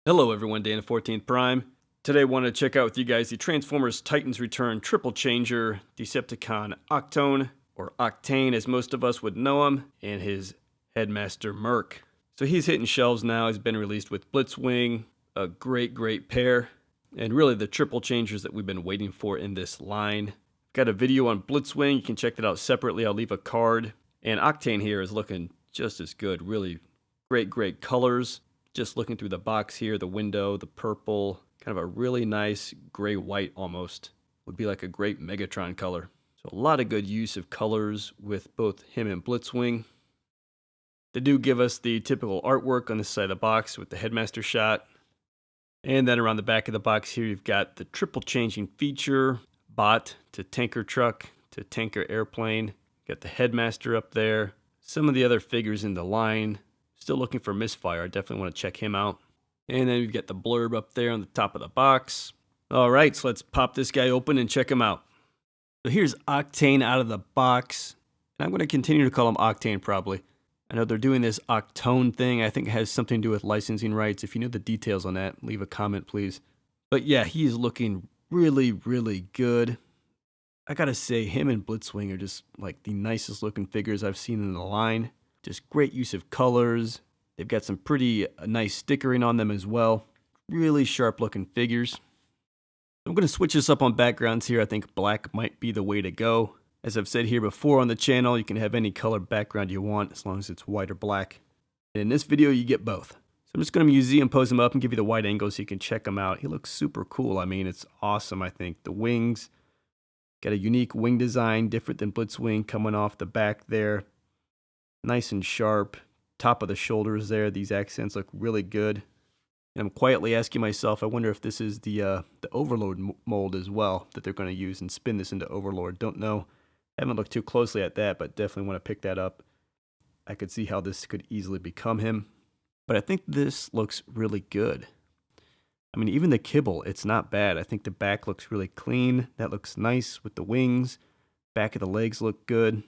Hello everyone, Dana 14th Prime. Today I want to check out with you guys the Transformers Titans Return Triple Changer Decepticon Octone, or Octane as most of us would know him, and his Headmaster Murk. So he's hitting shelves now. He's been released with Blitzwing, a great pair, and really the triple changers that we've been waiting for in this line. Got a video on Blitzwing, you can check that out separately. I'll leave a card. And Octane here is looking just as good. Really great colors. Just looking through the box here, the window, the purple, kind of a really nice gray-white almost. Would be like a great Megatron color. So a lot of good use of colors with both him and Blitzwing. They do give us the typical artwork on this side of the box with the Headmaster shot. And then around the back of the box here, you've got the triple changing feature, bot to tanker truck to tanker airplane. Got the Headmaster up there. Some of the other figures in the line. Still looking for Misfire. I definitely want to check him out. And then we've got the blurb up there on the top of the box. All right, so let's pop this guy open and check him out. So here's Octane out of the box. And I'm going to continue to call him Octane probably. I know they're doing this Octone thing. I think it has something to do with licensing rights. If you know the details on that, leave a comment, please. But yeah, he is looking really good. I gotta say, him and Blitzwing are just like the nicest looking figures I've seen in the line. Just great use of colors. They've got some pretty nice stickering on them as well. Really sharp looking figures. I'm going to switch this up on backgrounds here. I think black might be the way to go. As I've said here before on the channel, you can have any color background you want as long as it's white or black. In this video, you get both. So I'm just going to museum pose him up and give you the wide angle so you can check him out. He looks super cool. I mean, it's awesome, I think. The wings, got a unique wing design, different than Blitzwing coming off the back there. Nice and sharp. Top of the shoulders there. These accents look really good. And I'm quietly asking myself, I wonder if this is the Overlord mold as well that they're going to use and spin this into Overlord. Don't know. Haven't looked too closely at that, but definitely want to pick that up. I could see how this could easily become him. But I think this looks really good. I mean, even the kibble, it's not bad. I think the back looks really clean. That looks nice with the wings. Back of the legs look good.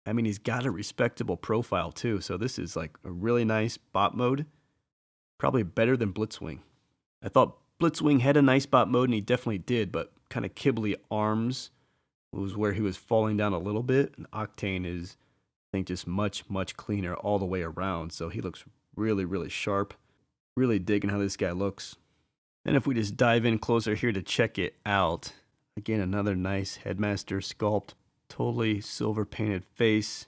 I mean, he's got a respectable profile too, so this is like a really nice bot mode. Probably better than Blitzwing. I thought Blitzwing had a nice bot mode, and he definitely did, but kind of kibbly arms was where he was falling down a little bit. And Octane is, I think, just much cleaner all the way around, so he looks really sharp. Really digging how this guy looks. And if we just dive in closer here to check it out, again, another nice Headmaster sculpt. Totally silver painted face,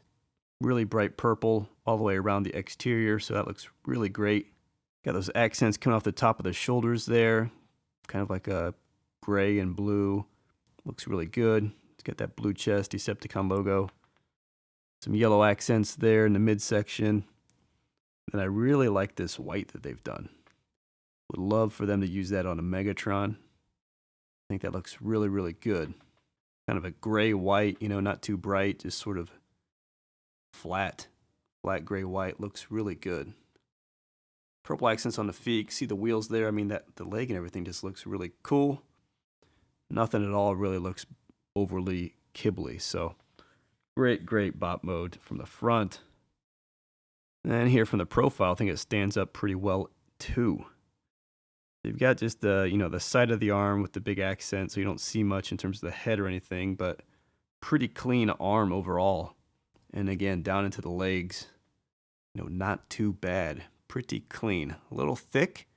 really bright purple all the way around the exterior, so that looks really great. Got those accents coming off the top of the shoulders there, kind of like a gray and blue. Looks really good. It's got that blue chest Decepticon logo. Some yellow accents there in the midsection. And I really like this white that they've done. Would love for them to use that on a Megatron. I think that looks really good. Kind of a gray-white, you know, not too bright, just sort of flat gray-white. Looks really good. Purple accents on the feet. See the wheels there? I mean, the leg and everything just looks really cool. Nothing at all really looks overly kibbly. So great bot mode from the front. And here from the profile, I think it stands up pretty well too. You've got just the side of the arm with the big accent, so you don't see much in terms of the head or anything, but pretty clean arm overall. And again, down into the legs, not too bad. Pretty clean. A little thick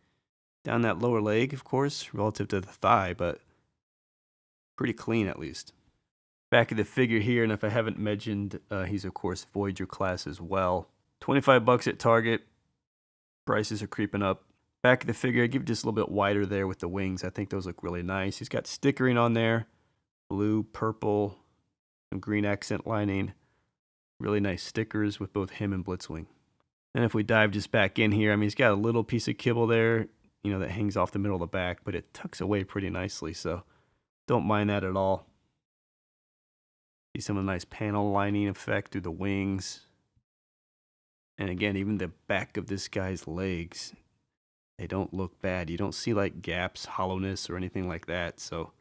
down that lower leg, of course, relative to the thigh, but pretty clean at least. Back of the figure here, and if I haven't mentioned, he's of course Voyager class as well. $25 at Target. Prices are creeping up. Back of the figure, I give it just a little bit wider there with the wings. I think those look really nice. He's got stickering on there. Blue, purple, some green accent lining. Really nice stickers with both him and Blitzwing. And if we dive just back in here, I mean, he's got a little piece of kibble there, that hangs off the middle of the back, but it tucks away pretty nicely, so don't mind that at all. See some of the nice panel lining effect through the wings. And again, even the back of this guy's legs, they don't look bad. You don't see like gaps, hollowness, or anything like that. So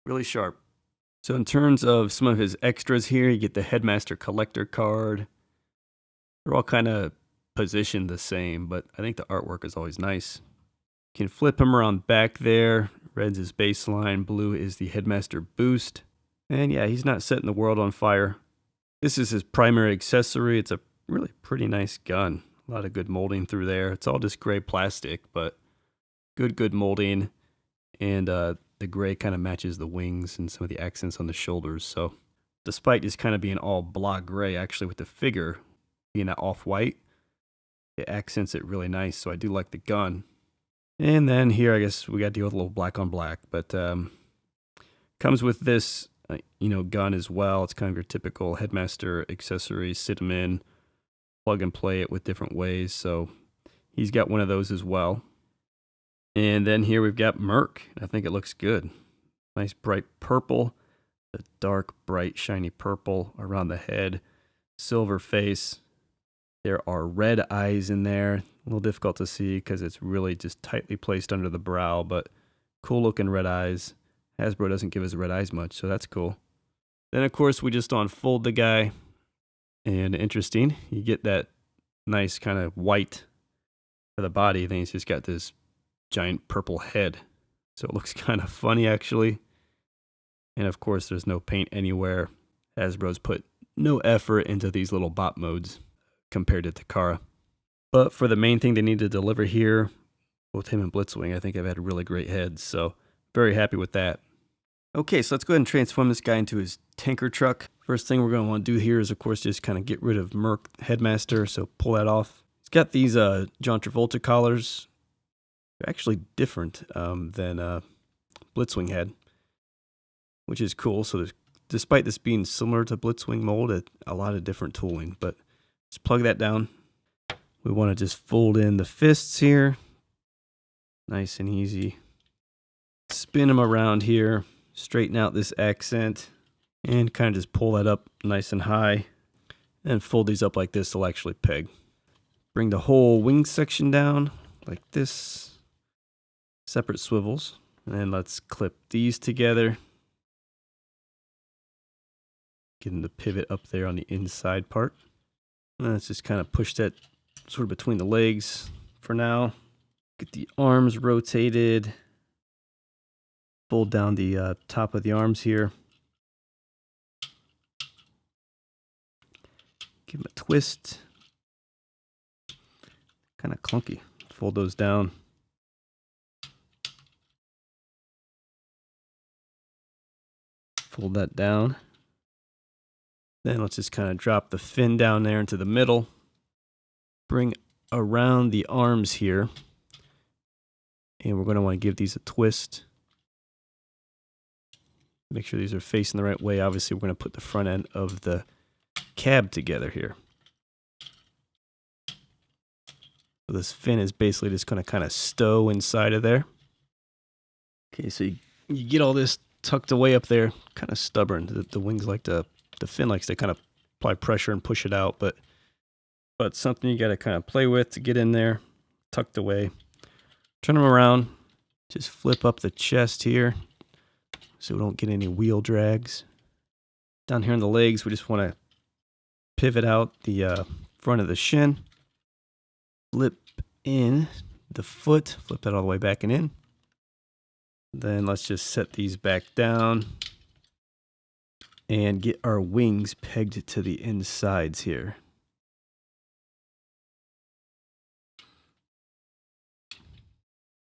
really sharp. So in terms of some of his extras here, you get the Headmaster collector card. They're all kind of positioned the same, but I think the artwork is always nice. Can flip him around back there. Red's his baseline, blue is the Headmaster boost. And yeah, he's not setting the world on fire. This is his primary accessory. It's a really pretty nice gun. A lot of good molding through there. It's all just gray plastic, but good molding. And the gray kind of matches the wings and some of the accents on the shoulders. So despite just kind of being all blah gray, actually with the figure being that off-white, it accents it really nice. So I do like the gun. And then here, I guess we got to deal with a little black on black, but comes with this, gun as well. It's kind of your typical Headmaster accessory. Sit them in, plug and play it with different ways. So he's got one of those as well. And then here we've got Murk. I think it looks good. Nice bright purple, the dark, bright, shiny purple around the head, silver face. There are red eyes in there. A little difficult to see because it's really just tightly placed under the brow, but cool looking red eyes. Hasbro doesn't give us red eyes much, so that's cool. Then, of course, we just unfold the guy. And interesting, you get that nice kind of white for the body. Then he's just got this giant purple head. So it looks kind of funny, actually. And, of course, there's no paint anywhere. Hasbro's put no effort into these little bot modes compared to Takara. But for the main thing they need to deliver here, both him and Blitzwing, I think I've had really great heads, so very happy with that. Okay, so let's go ahead and transform this guy into his tanker truck. First thing we're going to want to do here is, of course, just kind of get rid of Murk Headmaster, so pull that off. It's got these John Travolta collars. They're actually different than Blitzwing had, which is cool. So despite this being similar to Blitzwing mold, a lot of different tooling, but just plug that down. We want to just fold in the fists here. Nice and easy. Spin them around here. Straighten out this accent. And kind of just pull that up nice and high. And fold these up like this. They'll actually peg. Bring the whole wing section down like this. Separate swivels. And then let's clip these together. Get them to pivot up there on the inside part. And let's just kind of push that sort of between the legs for now. Get the arms rotated. Fold down the top of the arms here. Give them a twist. Kind of clunky. Fold those down. Fold that down. Then let's just kind of drop the fin down there into the middle. Bring around the arms here. And we're going to want to give these a twist. Make sure these are facing the right way. Obviously, we're going to put the front end of the cab together here. So this fin is basically just going to kind of stow inside of there. Okay, so you get all this tucked away up there. Kind of stubborn. The wings like to, the fin likes to kind of apply pressure and push it out, but something you got to kind of play with to get in there, tucked away. Turn them around, just flip up the chest here so we don't get any wheel drags. Down here on the legs, we just want to pivot out the front of the shin, flip in the foot, flip that all the way back and in. Then let's just set these back down and get our wings pegged to the insides here.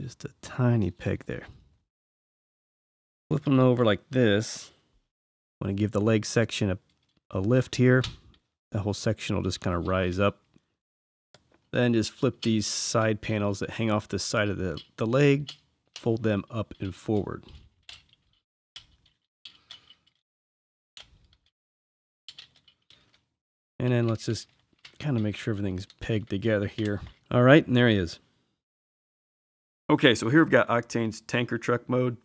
Just a tiny peg there. Flip them over like this. Want to give the leg section a lift here. The whole section will just kind of rise up. Then just flip these side panels that hang off the side of the leg. Fold them up and forward. And then let's just kind of make sure everything's pegged together here. All right, and there he is. Okay, so here we've got Octane's tanker truck mode.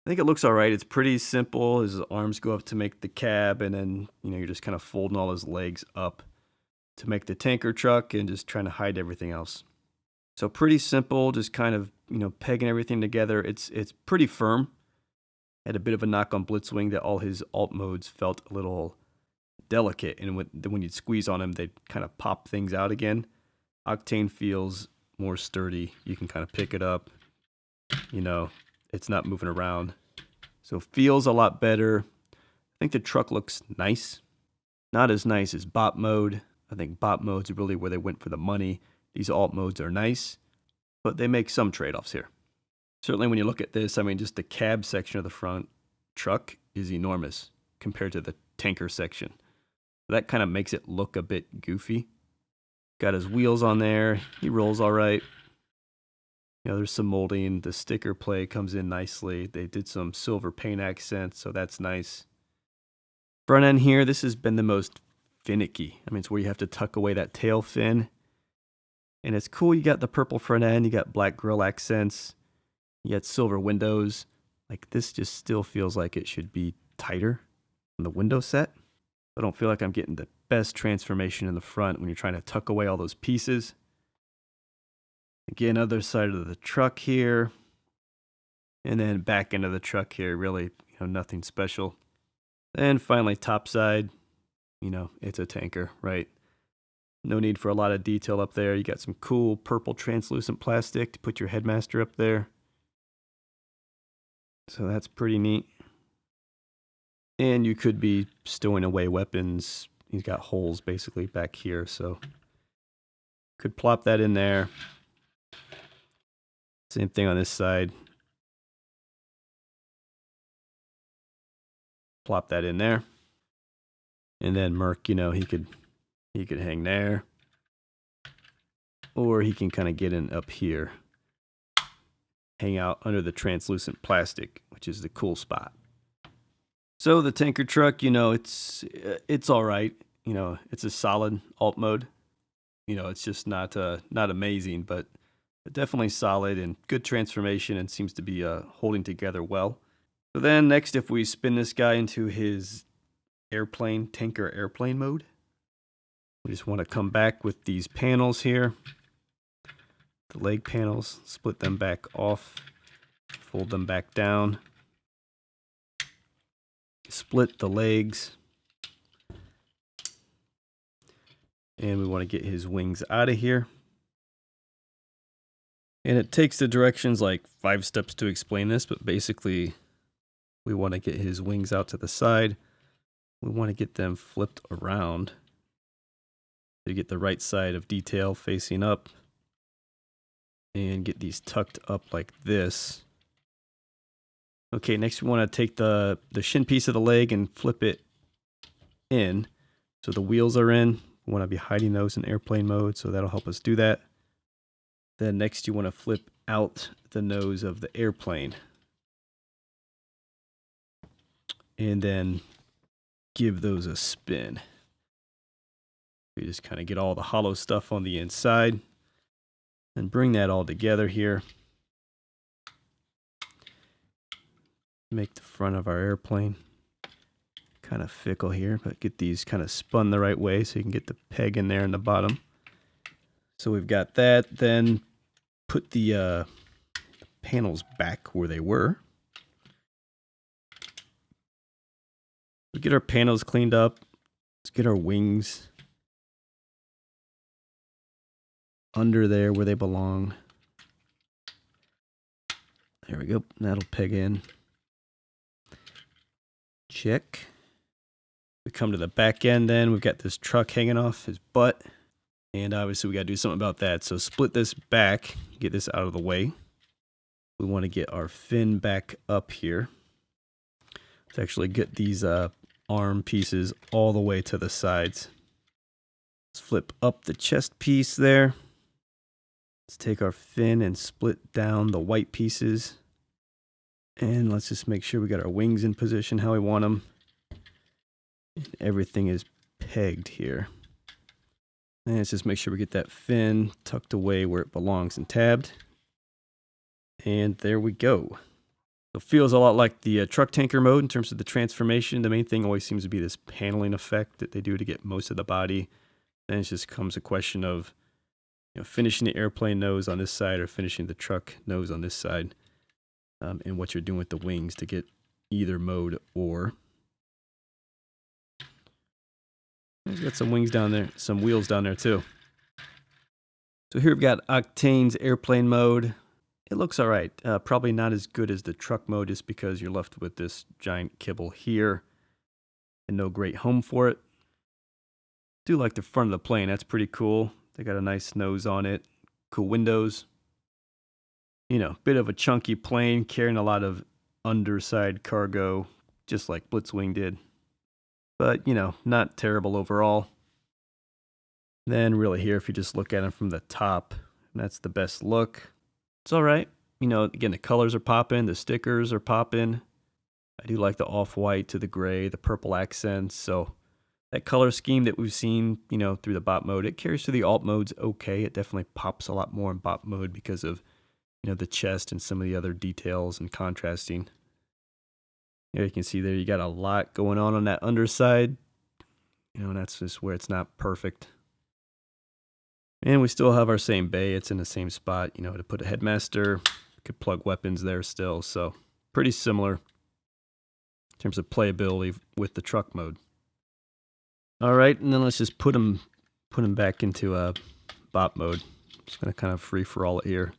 I think it looks all right. It's pretty simple. His arms go up to make the cab, and then you're just kind of folding all his legs up to make the tanker truck and just trying to hide everything else. So pretty simple, just kind of pegging everything together. It's pretty firm. Had a bit of a knock on Blitzwing that all his alt modes felt a little delicate, and when you'd squeeze on them, they'd kind of pop things out again. Octane feels more sturdy. You can kind of pick it up, you know, it's not moving around. So feels a lot better. I think the truck looks nice. Not as nice as bot mode. I think bot mode's really where they went for the money. These alt modes are nice, but they make some trade-offs here. Certainly when you look at this, I mean, just the cab section of the front truck is enormous compared to the tanker section. That kind of makes it look a bit goofy. Got his wheels on there. He rolls all right. You know, there's some molding. The sticker play comes in nicely. They did some silver paint accents, so that's nice. Front end here, this has been the most finicky. I mean, it's where you have to tuck away that tail fin. And it's cool, you got the purple front end, you got black grille accents, you got silver windows. Like, this just still feels like it should be tighter on the window set. I don't feel like I'm getting the best transformation in the front when you're trying to tuck away all those pieces. Again, other side of the truck here. And then back end of the truck here, really, nothing special. And finally, top side, it's a tanker, right? No need for a lot of detail up there. You got some cool purple translucent plastic to put your Headmaster up there. So that's pretty neat. And you could be stowing away weapons. He's got holes basically back here, so could plop that in there. Same thing on this side. Plop that in there. And then Murk, he could hang there. Or he can kind of get in up here. Hang out under the translucent plastic, which is the cool spot. So the tanker truck, it's all right. It's a solid alt mode. It's just not amazing, but definitely solid and good transformation and seems to be holding together well. So then next, if we spin this guy into his tanker airplane mode, we just want to come back with these panels here. The leg panels, split them back off, fold them back down, split the legs, and we want to get his wings out of here. And it takes the directions like 5 steps to explain this, but basically we want to get his wings out to the side. We want to get them flipped around to get the right side of detail facing up and get these tucked up like this. Okay, next we want to take the shin piece of the leg and flip it in. So the wheels are in. We want to be hiding those in airplane mode, so that'll help us do that. Then next you want to flip out the nose of the airplane. And then give those a spin. We just kind of get all the hollow stuff on the inside and bring that all together here. Make the front of our airplane kind of fickle here, but get these kind of spun the right way so you can get the peg in there in the bottom. So we've got that. Then put the panels back where they were. We get our panels cleaned up. Let's get our wings under there where they belong. There we go. That'll peg in. Check. We come to the back end then. We've got this truck hanging off his butt. And obviously we got to do something about that. So split this back. Get this out of the way. We want to get our fin back up here. Let's actually get these arm pieces all the way to the sides. Let's flip up the chest piece there. Let's take our fin and split down the white pieces. And let's just make sure we got our wings in position how we want them. And everything is pegged here. And let's just make sure we get that fin tucked away where it belongs and tabbed. And there we go. It feels a lot like the truck tanker mode in terms of the transformation. The main thing always seems to be this paneling effect that they do to get most of the body. Then it just comes a question of finishing the airplane nose on this side or finishing the truck nose on this side. And what you're doing with the wings to get either mode or. We've got some wings down there, some wheels down there too. So here we've got Octane's airplane mode. It looks all right. Probably not as good as the truck mode just because you're left with this giant kibble here and no great home for it. Do like the front of the plane. That's pretty cool. They got a nice nose on it. Cool windows. You know, bit of a chunky plane carrying a lot of underside cargo, just like Blitzwing did. But, you know, not terrible overall. Then really here, if you just look at them from the top, that's the best look. It's all right. You know, again, the colors are popping. The stickers are popping. I do like the off-white to the gray, the purple accents. So that color scheme that we've seen, you know, through the bot mode, it carries through the alt modes okay. It definitely pops a lot more in bot mode because of, you know, the chest and some of the other details and contrasting. Here you can see there you got a lot going on that underside. You know, and that's just where it's not perfect. And we still have our same bay. It's in the same spot, you know, to put a Headmaster. Could plug weapons there still. So pretty similar in terms of playability with the truck mode. All right, and then let's just put them back into bot mode. Just going to kind of free for all it here.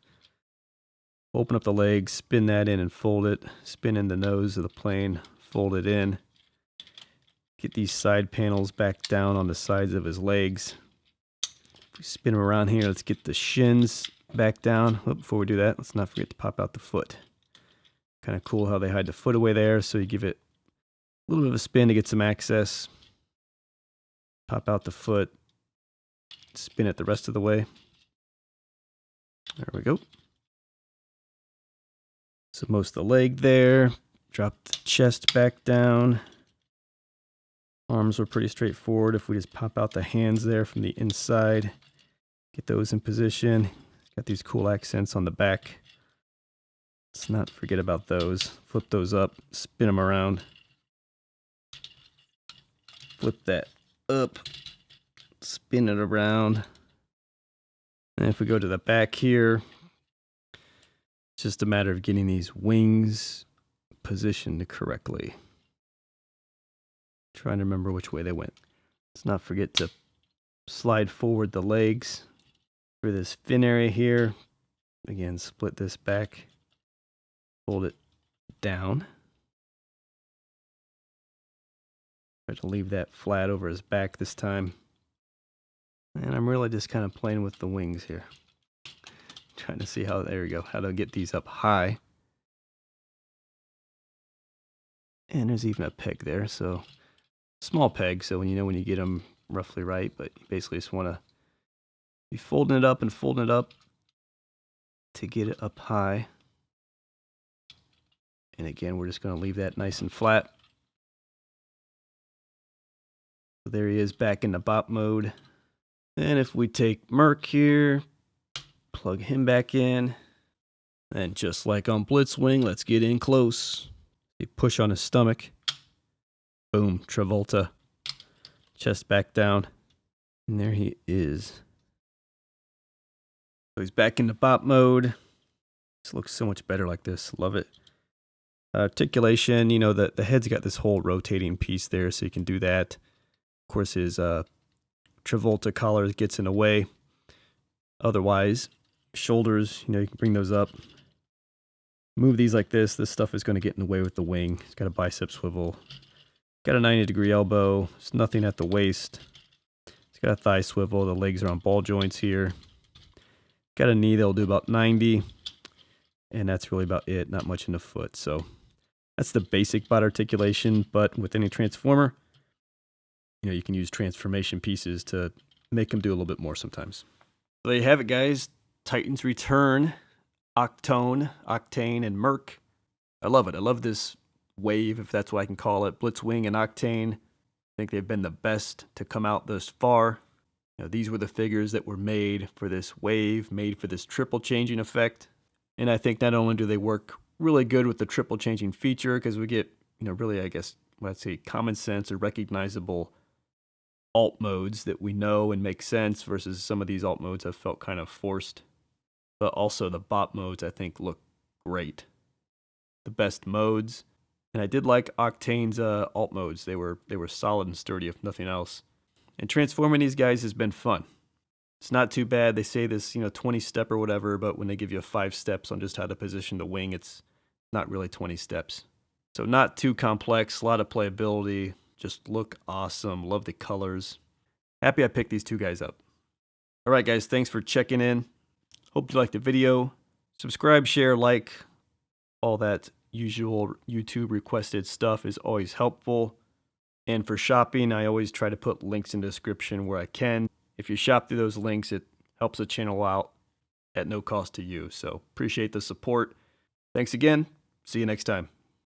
Open up the legs, spin that in and fold it. Spin in the nose of the plane, fold it in. Get these side panels back down on the sides of his legs. If we spin him around here, let's get the shins back down. Oh, before we do that, let's not forget to pop out the foot. Kind of cool how they hide the foot away there, so you give it a little bit of a spin to get some access. Pop out the foot. Spin it the rest of the way. There we go. So most of the leg there. Drop the chest back down. Arms are pretty straightforward. If we just pop out the hands there from the inside, get those in position. Got these cool accents on the back. Let's not forget about those. Flip those up, spin them around. Flip that up, spin it around. And if we go to the back here, it's just a matter of getting these wings positioned correctly. Trying to remember which way they went. Let's not forget to slide forward the legs for this fin area here. Again, split this back, fold it down. Try to leave that flat over his back this time. And I'm really just kind of playing with the wings here. Trying to see how, there we go, how to get these up high. And there's even a peg there, so small peg, so when you get them roughly right, but you basically just want to be folding it up and folding it up to get it up high. And again, we're just going to leave that nice and flat. So there he is back in the bot mode. And if we take Murk here, plug him back in, and just like on Blitzwing, let's get in close. You push on his stomach. Boom, Travolta. Chest back down. And there he is. So he's back in the bot mode. This looks so much better like this. Love it. Articulation, you know, the head's got this whole rotating piece there, so you can do that. Of course, his Travolta collar gets in the way. Otherwise, shoulders, you know, you can bring those up. Move these like this. This stuff is going to get in the way with the wing. It's got a bicep swivel. Got a 90-degree elbow. There's nothing at the waist. It's got a thigh swivel. The legs are on ball joints here. Got a knee that'll do about 90. And that's really about it. Not much in the foot. So that's the basic bot articulation. But with any transformer, you know, you can use transformation pieces to make them do a little bit more sometimes. So there you have it, guys. Titans Return, Octone, Octane, and Murk. I love it. I love this wave, if that's what I can call it. Blitzwing and Octane. I think they've been the best to come out thus far. You know, these were the figures that were made for this wave, made for this triple changing effect. And I think not only do they work really good with the triple changing feature, because we get, you know, really, I guess, let's say, common sense or recognizable alt modes that we know and make sense versus some of these alt modes have felt kind of forced. But also the bot modes, I think, look great. The best modes. And I did like Octane's alt modes. They were solid and sturdy, if nothing else. And transforming these guys has been fun. It's not too bad. They say this, 20 step or whatever, but when they give you 5 steps on just how to position the wing, it's not really 20 steps. So not too complex, a lot of playability, just look awesome, love the colors. Happy I picked these two guys up. All right, guys, thanks for checking in. Hope you liked the video. Subscribe, share, like, all that usual YouTube requested stuff is always helpful. And for shopping, I always try to put links in the description where I can. If you shop through those links, it helps the channel out at no cost to you. So appreciate the support. Thanks again. See you next time.